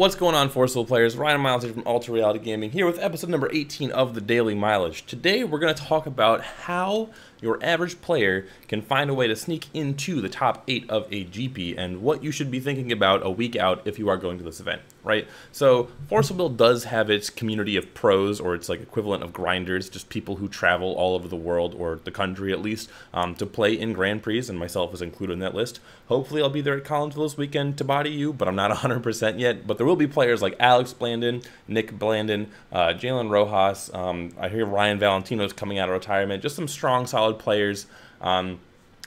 What's going on, FoW players? Ryan Miles here from Ultra Reality Gaming here with episode number 18 of the Daily Mileage. Today we're going to talk about how your average player can find a way to sneak into the top 8 of a GP and what you should be thinking about a week out if you are going to this event, right? So FoW does have its community of pros, or its like equivalent of grinders, just people who travel all over the world, or the country at least, to play in Grand Prix, and myself is included in that list. Hopefully I'll be there at Collinsville this weekend to body you, but I'm not 100% yet. But there will be players like Alex Blandon, Nick Blandon, Jalen Rojas. I hear Ryan Valentino's coming out of retirement. Just some strong, solid players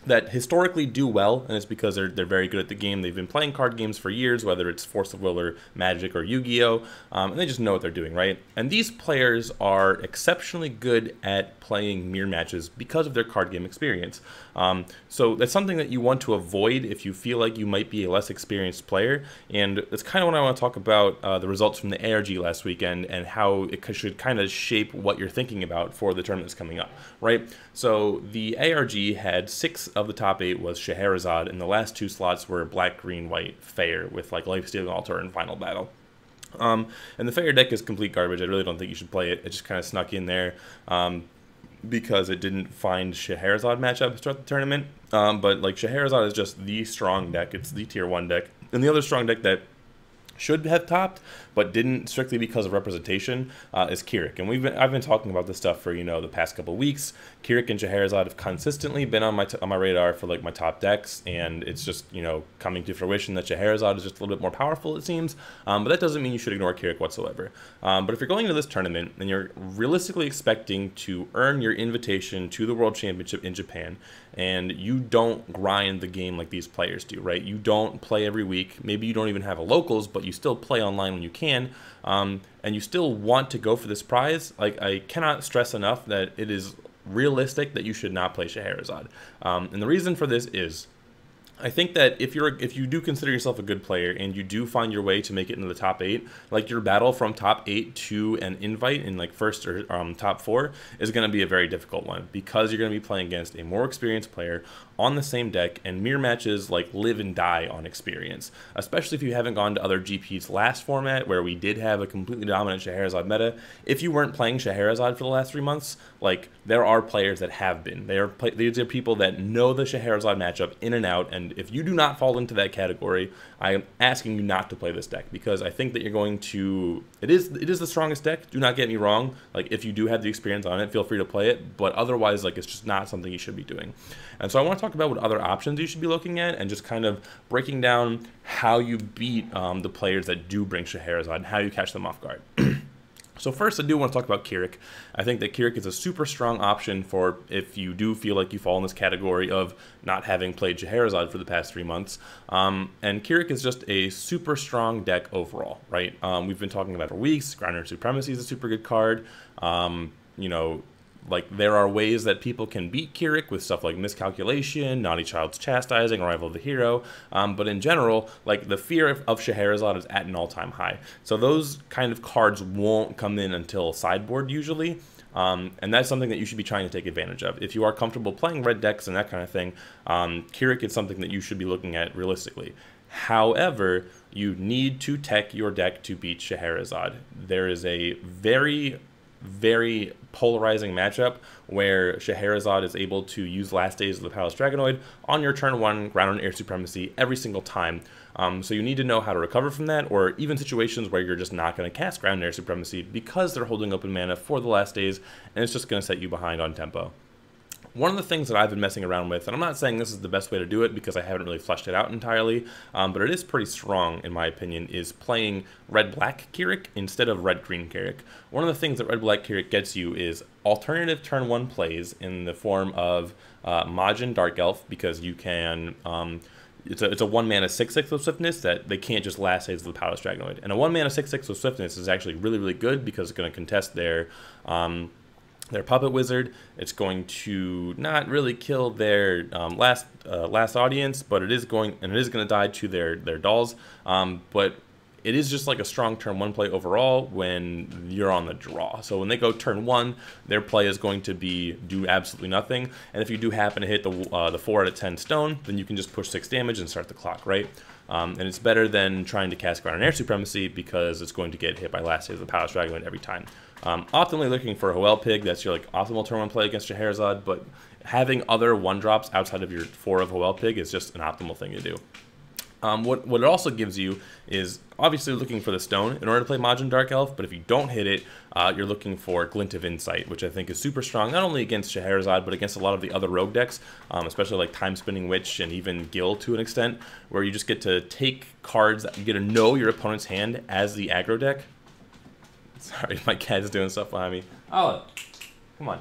that historically do well, and it's because they're very good at the game. They've been playing card games for years, whether it's Force of Will or Magic or Yu-Gi-Oh, and they just know what they're doing, right? And these players are exceptionally good at playing mirror matches because of their card game experience. So that's something that you want to avoid if you feel like you might be a less experienced player, and that's kind of what I want to talk about, the results from the ARG last weekend and how it should kind of shape what you're thinking about for the tournament that's coming up, right? So the ARG had 6 of the top 8 was Scheherazade, and the last 2 slots were black, green, white, Fair with like Life Stealing Altar and Final Battle. And the Fair deck is complete garbage. I really don't think you should play it. It just kind of snuck in there because it didn't find Scheherazade matchups throughout the tournament. But like Scheherazade is just the strong deck. It's the tier 1 deck. And the other strong deck that should have topped but didn't strictly because of representation is Kirik. And I've been talking about this stuff for the past couple weeks. Kirik and Scheherazade have consistently been on my radar for like my top decks, and it's just coming to fruition that Scheherazade is just a little bit more powerful, it seems. But that doesn't mean you should ignore Kirik whatsoever. But if you're going into this tournament and you're realistically expecting to earn your invitation to the World Championship in Japan, and you don't grind the game like these players do, right? You don't play every week. Maybe you don't even have a locals, but you still play online when you can, and you still want to go for this prize. Like, I cannot stress enough that it is realistic that you should not play Scheherazade. And the reason for this is, I think that if you do consider yourself a good player and you do find your way to make it into the top 8, like your battle from top 8 to an invite in like first or top 4 is going to be a very difficult one, because you're going to be playing against a more experienced player on the same deck, and mirror matches like live and die on experience, especially if you haven't gone to other GPs last format where we did have a completely dominant Scheherazade meta. If you weren't playing Scheherazade for the last 3 months, like, there are players that have been. These are people that know the Scheherazade matchup in and out, and if you do not fall into that category, I am asking you not to play this deck, because I think that you're going to... It is the strongest deck, do not get me wrong. Like, if you do have the experience on it, feel free to play it, but otherwise, like, it's just not something you should be doing. And so I want to talk about what other options you should be looking at, and just kind of breaking down how you beat the players that do bring Scheherazade and how you catch them off guard. So first, I do want to talk about Kirik. I think that Kirik is a super strong option for if you do feel like you fall in this category of not having played Scheherazade for the past 3 months. And Kirik is just a super strong deck overall, right? We've been talking about it for weeks. Grounder Supremacy is a super good card. Like, there are ways that people can beat Kirik with stuff like Miscalculation, Naughty Child's Chastising, Arrival of the Hero, but in general, like, the fear of Scheherazade is at an all-time high. So those kind of cards won't come in until sideboard usually, and that's something that you should be trying to take advantage of. If you are comfortable playing red decks and that kind of thing, Kirik is something that you should be looking at realistically. However, you need to tech your deck to beat Scheherazade. There is a very polarizing matchup where Scheherazade is able to use Last Days of the Palace Dragonoid on your turn 1 Ground and Air Supremacy every single time. So you need to know how to recover from that, or even situations where you're just not going to cast Ground and Air Supremacy because they're holding open mana for the Last Days, and it's just going to set you behind on tempo. One of the things that I've been messing around with, and I'm not saying this is the best way to do it because I haven't really fleshed it out entirely, but it is pretty strong in my opinion, is playing red-black Kirik instead of red-green Kirik. One of the things that red-black Kirik gets you is alternative turn 1 plays in the form of Majin Dark Elf, because you can... It's a 1-mana 6/6 with Swiftness that they can't just Last Days of the Palace Dragonoid. And a 1-mana 6/6 with Swiftness is actually really good because it's going to contest their Puppet Wizard. It's going to not really kill their last audience, but it is going to die to their dolls. But it is just like a strong turn 1 play overall when you're on the draw. So when they go turn 1, their play is going to be do absolutely nothing. And if you do happen to hit the 4 out of 10 stone, then you can just push 6 damage and start the clock, right? And it's better than trying to cast Ground and Air Supremacy because it's going to get hit by Last Days of the Palace Dragonwood every time. Optimally looking for a FoW Pig, that's your like optimal turn 1 play against Scheherazade, but having other 1-drops outside of your 4 of FoW Pig is just an optimal thing to do. What it also gives you is obviously looking for the stone in order to play Majin Dark Elf, but if you don't hit it, you're looking for Glint of Insight, which I think is super strong, not only against Scheherazade, but against a lot of the other rogue decks, especially like Time Spinning Witch and even Gil to an extent, where you just get to take cards that you get to know your opponent's hand as the aggro deck. Sorry, my cat is doing stuff behind me. Oh, come on.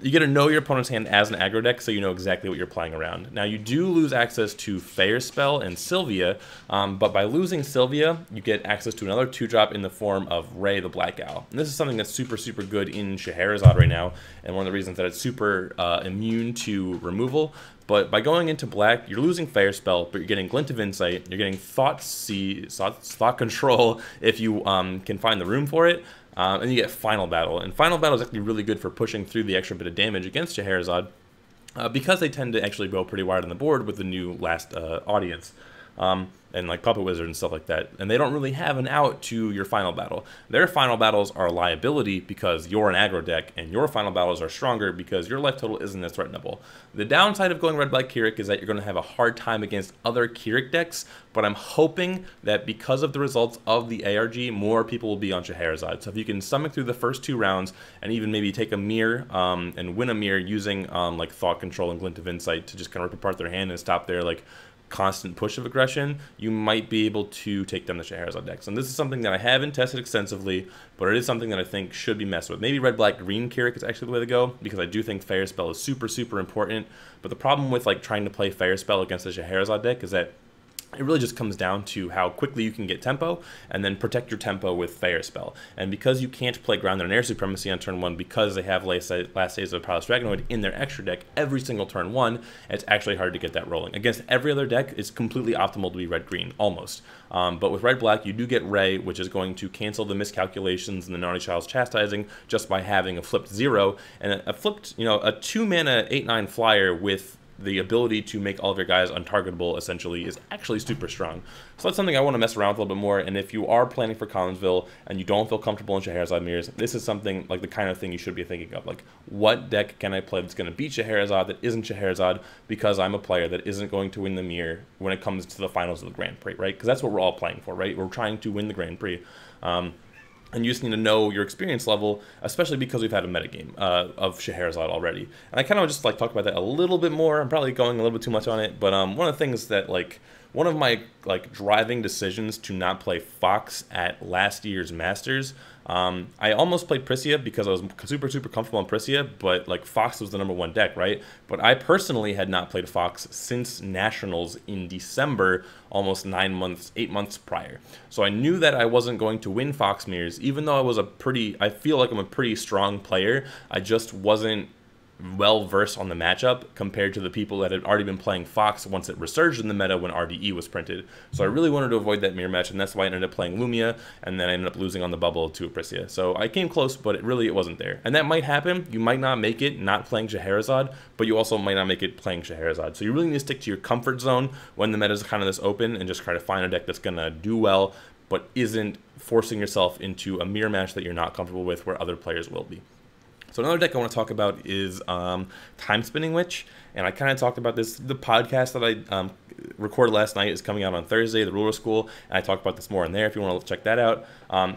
You get to know your opponent's hand as an aggro deck, so you know exactly what you're playing around. Now, you do lose access to Fair's Spell and Sylvia, but by losing Sylvia, you get access to another 2-drop in the form of Ray the Black Owl. And this is something that's super, super good in Scheherazade right now, and one of the reasons that it's super immune to removal. But by going into black, you're losing Fair's Spell, but you're getting Glint of Insight, you're getting Thought Control if you can find the room for it, and you get Final Battle. And Final Battle is actually really good for pushing through the extra bit of damage against Scheherazade, because they tend to actually go pretty wide on the board with the new last audience. And like Puppet Wizard and stuff like that. And they don't really have an out to your final battle. Their final battles are a liability because you're an aggro deck, and your final battles are stronger because your life total isn't as threatenable. The downside of going red-black Keurig is that you're going to have a hard time against other Keurig decks, but I'm hoping that because of the results of the ARG, more people will be on Scheherazade. So if you can stomach through the first 2 rounds and even maybe take a mirror and win a mirror using like Thought Control and Glint of Insight to just kind of rip apart their hand and stop their like constant push of aggression, you might be able to take down the Scheherazade decks. And this is something that I haven't tested extensively, but it is something that I think should be messed with. Maybe red, black, green Keurig is actually the way to go, because I do think Fair Spell is super, super important. But the problem with like trying to play Fair Spell against the Scheherazade deck is that it really just comes down to how quickly you can get tempo and then protect your tempo with Fair Spell. And because you can't play Ground and Air Supremacy on turn 1 because they have Last Days of the Palace Dragonwood in their extra deck every single turn 1, it's actually hard to get that rolling. Against every other deck, it's completely optimal to be red-green, almost. But with red-black, you do get Ray, which is going to cancel the miscalculations and the Naughty Child's Chastising just by having a flipped 0. And a flipped, you know, a 2-mana 8/9 flyer with the ability to make all of your guys untargetable, essentially, is actually super strong. So that's something I want to mess around with a little bit more, and if you are planning for Collinsville and you don't feel comfortable in Scheherazade mirrors, this is something, like, the kind of thing you should be thinking of. Like, what deck can I play that's going to beat Scheherazade that isn't Scheherazade because I'm a player that isn't going to win the mirror when it comes to the finals of the Grand Prix, right? Because that's what we're all playing for, right? We're trying to win the Grand Prix. And you just need to know your experience level, especially because we've had a metagame of Scheherazade already. And I kind of just like talk about that a little bit more. I'm probably going a little bit too much on it, but one of the things that like one of my like driving decisions to not play Fox at last year's Masters. I almost played Prisia because I was super comfortable on Prisia, but like Fox was the #1 deck, right? But I personally had not played Fox since Nationals in December, almost 8 months prior. So I knew that I wasn't going to win Fox mirrors, even though I feel like I'm a pretty strong player. I just wasn't well versed on the matchup compared to the people that had already been playing Fox once it resurged in the meta when RDE was printed. So I really wanted to avoid that mirror match, and that's why I ended up playing Lumia, and then I ended up losing on the bubble to Prisia. So I came close, but it wasn't there. And that might happen. You might not make it not playing Scheherazade, but you also might not make it playing Scheherazade. So you really need to stick to your comfort zone when the meta is kind of this open, and just try to find a deck that's going to do well, but isn't forcing yourself into a mirror match that you're not comfortable with where other players will be. So another deck I want to talk about is Time Spinning Witch, and I kind of talked about this. The podcast that I recorded last night is coming out on Thursday, the Ruler School, and I talk about this more in there if you want to check that out.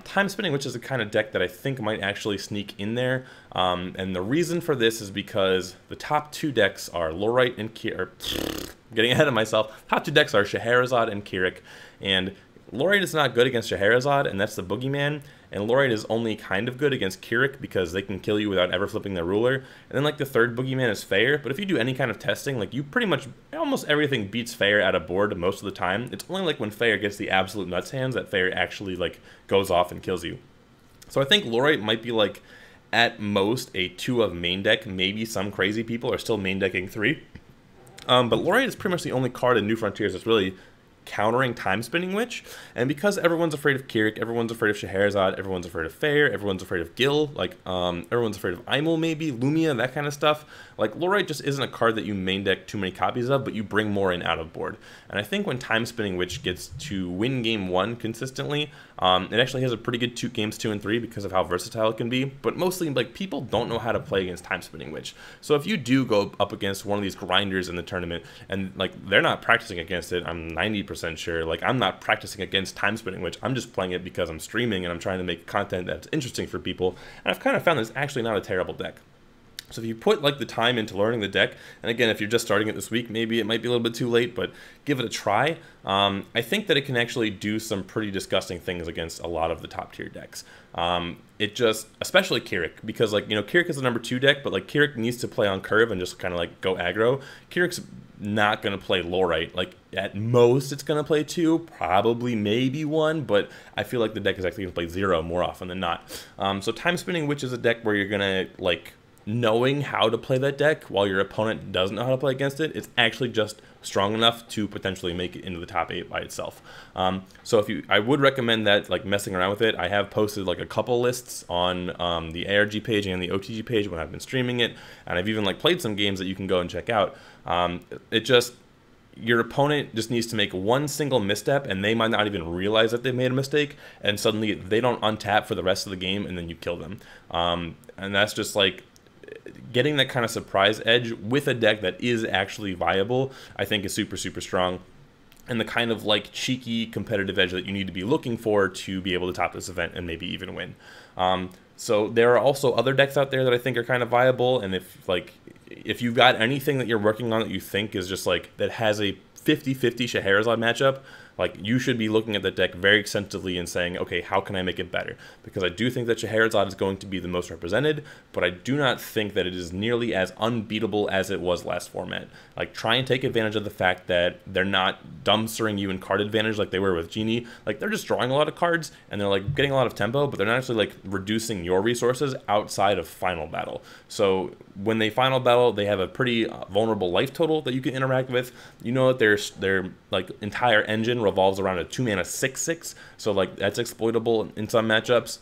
Time Spinning Witch is the kind of deck that I think might actually sneak in there, and the reason for this is because the top 2 decks are Lorite and Keurig. Getting ahead of myself. Top 2 decks are Scheherazade and Keurig, and Lorite is not good against Scheherazade, and that's the boogeyman. And Lorite is only kind of good against Keurig because they can kill you without ever flipping their ruler. And then like the third boogeyman is Fair, but if you do any kind of testing, like you pretty much, almost everything beats Fair at a board most of the time. It's only like when Fair gets the absolute nuts hands that Fair actually like goes off and kills you. So I think Lorite might be like at most a 2 of main deck. Maybe some crazy people are still main decking 3. But Lorite is pretty much the only card in New Frontiers that's really countering Time Spinning Witch, and because everyone's afraid of Kirik, everyone's afraid of Scheherazade, everyone's afraid of Fair, everyone's afraid of Gil, like everyone's afraid of Aimul maybe, Lumia, that kind of stuff. Like Lorite just isn't a card that you main deck too many copies of, but you bring more in out of board. And I think when Time Spinning Witch gets to win game 1 consistently, it actually has a pretty good games 2 and 3 because of how versatile it can be. But mostly, like, people don't know how to play against Time Spinning Witch. So if you do go up against one of these grinders in the tournament, and like they're not practicing against it, I'm 90% sure. Like, I'm not practicing against Time Spinning Witch. I'm just playing it because I'm streaming and I'm trying to make content that's interesting for people. And I've kind of found that it's actually not a terrible deck. So if you put like the time into learning the deck, and again, if you're just starting it this week, maybe it might be a little bit too late, but give it a try. I think that it can actually do some pretty disgusting things against a lot of the top tier decks. It just, especially Kirik, because like, you know, Kirik is the number 2 deck, but like Kirik needs to play on curve and just kind of like go aggro. Kirik's not going to play Lorite. Like at most it's going to play 2, probably maybe 1, but I feel like the deck is actually going to play 0 more often than not. So Time Spinning Witch is a deck where you're going to like, knowing how to play that deck while your opponent doesn't know how to play against it, it's actually just strong enough to potentially make it into the top 8 by itself. So I would recommend that, like, messing around with it. I have posted like a couple lists on the ARG page and the OTG page when I've been streaming it, and I've even like played some games that you can go and check out. Your opponent just needs to make one single misstep, and they might not even realize that they've made a mistake, and suddenly they don't untap for the rest of the game, and then you kill them. And that's just like, getting that kind of surprise edge with a deck that is actually viable, I think is super, super strong. And the kind of like cheeky competitive edge that you need to be looking for to be able to top this event and maybe even win. So there are also other decks out there that I think are kind of viable. And if you've got anything that you're working on that you think is just like, that has a 50-50 Scheherazade matchup, like, you should be looking at the deck very extensively and saying, okay, how can I make it better? Because I do think that Scheherazade is going to be the most represented, but I do not think that it is nearly as unbeatable as it was last format. Like, try and take advantage of the fact that they're not dumpstering you in card advantage like they were with Genie. Like, they're just drawing a lot of cards, and they're, like, getting a lot of tempo, but they're not actually, like, reducing your resources outside of Final Battle. So when they Final Battle, they have a pretty vulnerable life total that you can interact with. You know that their like, entire engine revolves around a 2-mana 6/6, so like that's exploitable in some matchups.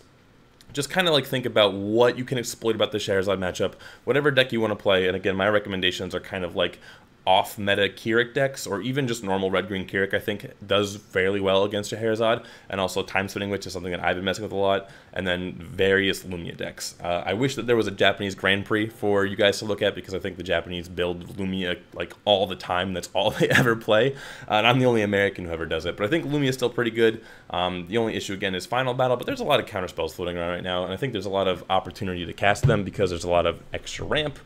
Just kind of like think about what you can exploit about the Scheherazade matchup, whatever deck you want to play. And again, my recommendations are kind of like off-meta Kirik decks, or even just normal red-green Kirik, I think does fairly well against Scheherazade, and also Time Spinning Witch is something that I've been messing with a lot, and then various Lumia decks. I wish that there was a Japanese Grand Prix for you guys to look at, because I think the Japanese build Lumia like all the time. That's all they ever play, and I'm the only American who ever does it, but I think Lumia is still pretty good. The only issue, again, is Final Battle, but there's a lot of counter spells floating around right now, and I think there's a lot of opportunity to cast them because there's a lot of extra ramp,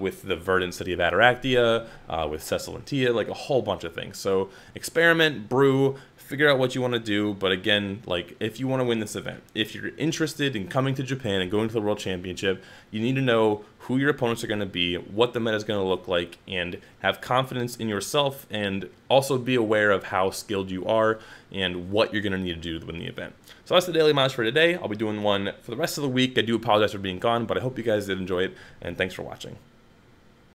with the Verdant City of Ataractia, with Cecil and Tia, like a whole bunch of things. So experiment, brew, figure out what you want to do. But again, like, if you want to win this event, if you're interested in coming to Japan and going to the World Championship, you need to know who your opponents are going to be, what the meta is going to look like, and have confidence in yourself, and also be aware of how skilled you are and what you're going to need to do to win the event. So that's the Daily Mileage for today. I'll be doing one for the rest of the week. I do apologize for being gone, but I hope you guys did enjoy it, and thanks for watching.